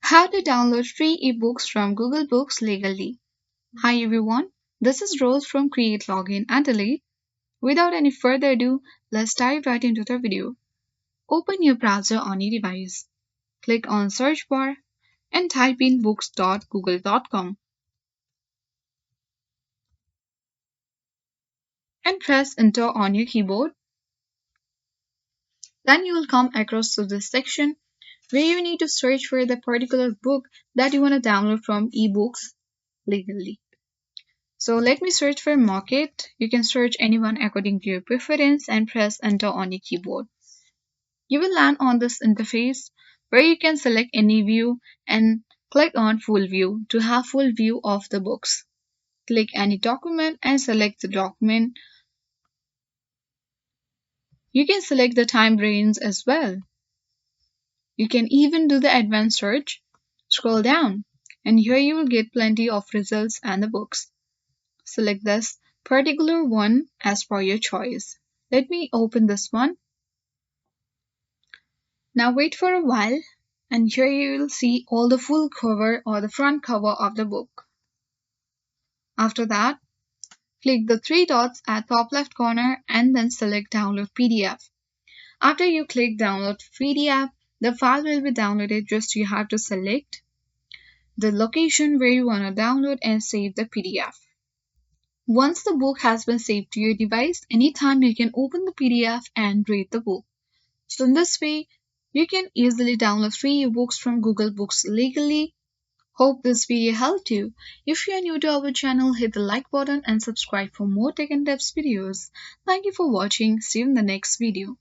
How to download free ebooks from Google Books legally. Hi everyone, this is Rose from Create Login and Delete. Without any further ado, let's dive right into the video. Open your browser on your device. Click on search bar and type in books.google.com and press enter on your keyboard. Then you will come across to this section where you need to search for the particular book that you want to download from eBooks legally. So let me search for market. You can search anyone according to your preference and press enter on your keyboard. You will land on this interface where you can select any view and click on full view to have full view of the books. Click any document and select the document. You can select the time range as well. You can even do the advanced search. Scroll down and here you will get plenty of results and the books. Select this particular one as per your choice. Let me open this one. Now wait for a while and here you will see all the full cover or the front cover of the book. After that, click the three dots at top left corner and then select download PDF. After you click download PDF, the file will be downloaded. Just you have to select the location where you want to download and save the PDF. Once the book has been saved to your device, anytime you can open the PDF and read the book. So in this way, you can easily download free ebooks from Google Books legally. Hope this video helped you. If you are new to our channel, hit the like button and subscribe for more tech and tips videos. Thank you for watching. See you in the next video.